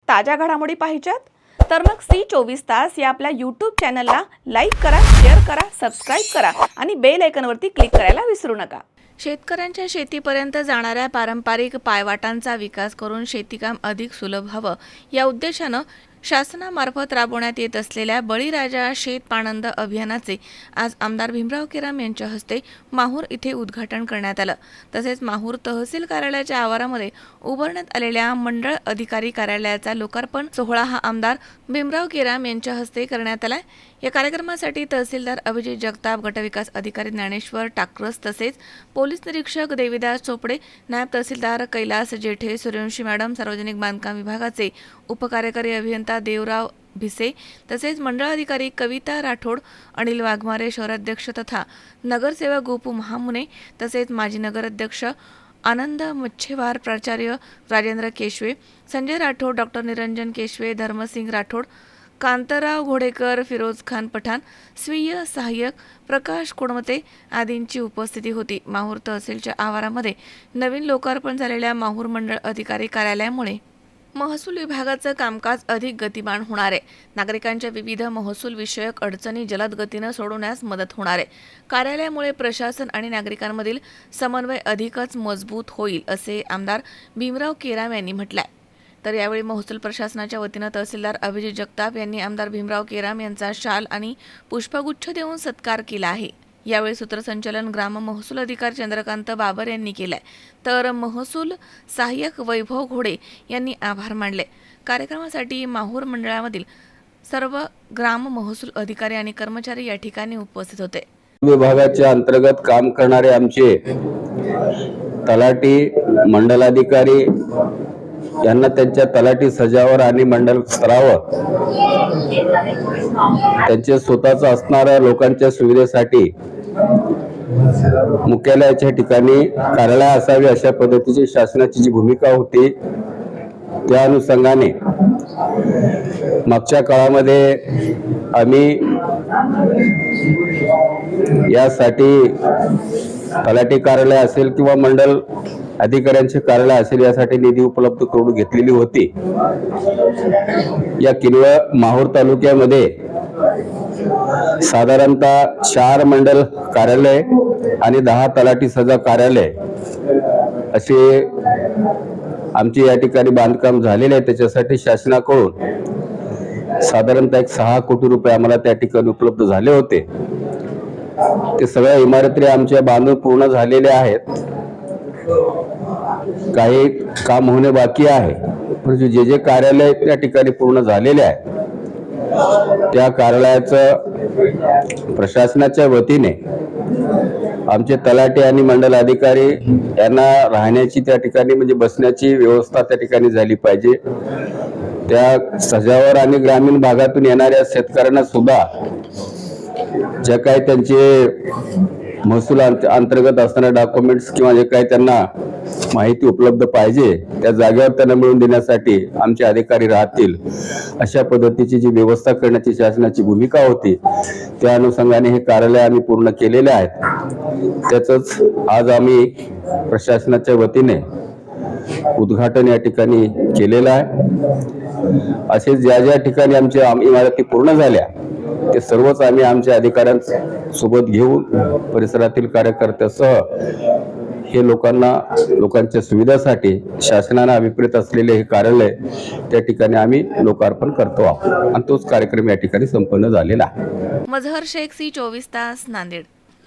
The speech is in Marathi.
ताज्या घडामोडी पाहिजेत तर मग C24 तास या आपल्या YouTube चॅनलला लाईक करा, शेअर करा, सबस्क्राइब करा आणि बेल आयकॉनवरती क्लिक करायला विसरू नका। शेतकऱ्यांच्या शेतीपर्यंत जाणाऱ्या पारंपरिक पायवाटांचा विकास करून शेतीकाम अधिक सुलभ व्हावं या उद्देशानं शासनामार्फत राबवण्यात येत असलेल्या बळीराजा शेत पाणंद अभियानाचे आज आमदार भीमराव केराम यांच्या हस्ते माहूर इथे उद्घाटन करण्यात आलं। तसेच माहूर तहसील कार्यालयाच्या आवारामध्ये उभारण्यात आलेल्या मंडळ अधिकारी कार्यालयाचा लोकार्पण सोहळा हा आमदार भीमराव केराम यांच्या हस्ते करण्यात आला। या कार्यक्रमासाठी तहसीलदार अभिजित जगताप, गटविकास अधिकारी ज्ञानेश्वर टाकरस तसेच पोलीस निरीक्षक देवीदास चोपडे, नायब तहसीलदार कैलास जेठे, सूर्यवंशी मॅडम, सार्वजनिक बांधकाम विभागाचे उपकार्यकारी अभियंता देवराव भिसे तसेच मंडळ अधिकारी कविता राठोड, अनिल वाघमारे शहराध्यक्ष तथा नगरसेवक गोपू महामुने तसेच माजी नगराध्यक्ष आनंद मच्छेवार, प्राचार्य राजेंद्र केशवे, संजय राठोड, डॉक्टर निरंजन केशवे, धर्मसिंग राठोड, कांताराव घोडेकर, फिरोज खान पठाण, स्वीय सहाय्यक प्रकाश कुडमते आदींची उपस्थिती होती। माहूर तहसीलच्या आवारामध्ये नवीन लोकार्पण झालेल्या माहूर मंडळ अधिकारी कार्यालयामुळे महसूल विभागाचं कामकाज अधिक गतिमान होणार आहे। नागरिकांच्या विविध महसूल विषयक अडचणी जलद गतीनं सोडवण्यास मदत होणार आहे। कार्यालयामुळे प्रशासन आणि नागरिकांमधील समन्वय अधिकच मजबूत होईल असे आमदार भीमराव केराम यांनी म्हटलंय। तर यावेळी महसूल प्रशासनाच्या वतीनं तहसीलदार अभिजित जगताप यांनी आमदार भीमराव केराम यांचा शाल आणि पुष्पगुच्छ देऊन सत्कार केला आहे। यावेळी सूत्रसंचालन ग्राम महसूल अधिकारी चंद्रकांत बाबर यांनी केलाय, तर महसूल सहाय्यक वैभव घोडे यांनी आभार मानले। कार्यक्रमासाठी माहूर मंडळामधील सर्व ग्राम महसूल अधिकारी आणि कर्मचारी या ठिकाणी उपस्थित होते। विभागाच्या अंतर्गत काम करणारे आमचे तलाठी, मंडलाधिकारी यांना त्यांच्या तलाठी सजावर आणि मंडल स्तरावर त्यांचे स्वतःच असणाऱ्या लोकांच्या सुविधेसाठी मुख्यालयाच्या ठिकाणी कार्यालय असावे अशा पद्धतीची शासनाची जी भूमिका होती त्या अनुषंगाने मागच्या काळामध्ये आम्ही यासाठी तलाठी कार्यालय असेल किंवा मंडल अधिकाऱ्यांचे कार्यालय असेल यासाठी निधी उपलब्ध करून घेतलेली होती। या किनवट माहूर तालुक्यामध्ये साधारणतः 4 मंडल कार्यालय आणि 10 तलाठी सजा कार्यालय असे आमचे या ठिकाणी बांधकाम झालेले आहे। त्याच्यासाठी शासनाकडून साधारणतः 6 कोटी रुपये आम्हाला त्या ठिकाणी उपलब्ध झाले होते। ते सगळ्या इमारती आमच्या बांधून पूर्ण झालेल्या आहेत। काही काम होणे बाकी आहे, पण जे कार्यालय त्या ठिकाणी पूर्ण झालेले आहे त्या कार्यालयाचं प्रशासनाच्या वतीने आमचे तलाठी आणि मंडल अधिकारी यांना राहण्याची त्या ठिकाणी म्हणजे बसण्याची व्यवस्था त्या ठिकाणी झाली पाहिजे। त्या सजावर आणि ग्रामीण भागातून येणाऱ्या शेतकऱ्यांना सुद्धा जे काही त्यांचे महसूल अंतर्गत असणारे डॉक्युमेंट्स किंवा जे काही त्यांना माहिती उपलब्ध पाहिजे त्या जागेवर त्यांना मिळवून देण्यासाठी आमचे अधिकारी राहतील अशा पद्धतीची जी व्यवस्था करण्याची शासनाची भूमिका होती त्या अनुषंगाने हे कार्यालय आम्ही पूर्ण केलेले आहेत। त्याचंच आज आम्ही प्रशासनाच्या वतीने उद्घाटन या ठिकाणी केलेलं आहे। असे ज्या ठिकाणी आमच्या इमारती पूर्ण झाल्या ते सर्वच आम्ही आमच्या अधिकाऱ्यांसोबत घेऊन परिसरातील कार्यकर्त्यासह हे लोकांच्या सुविधासाठी शासनाने अभिप्रेत असलेले हे कार्यालय त्या ठिकाणी आम्ही लोकार्पण करतो आहोत आणि तोच कार्यक्रम या ठिकाणी संपन्न झालेला आहे। मजहर शेख, C24 तास, नांदेड।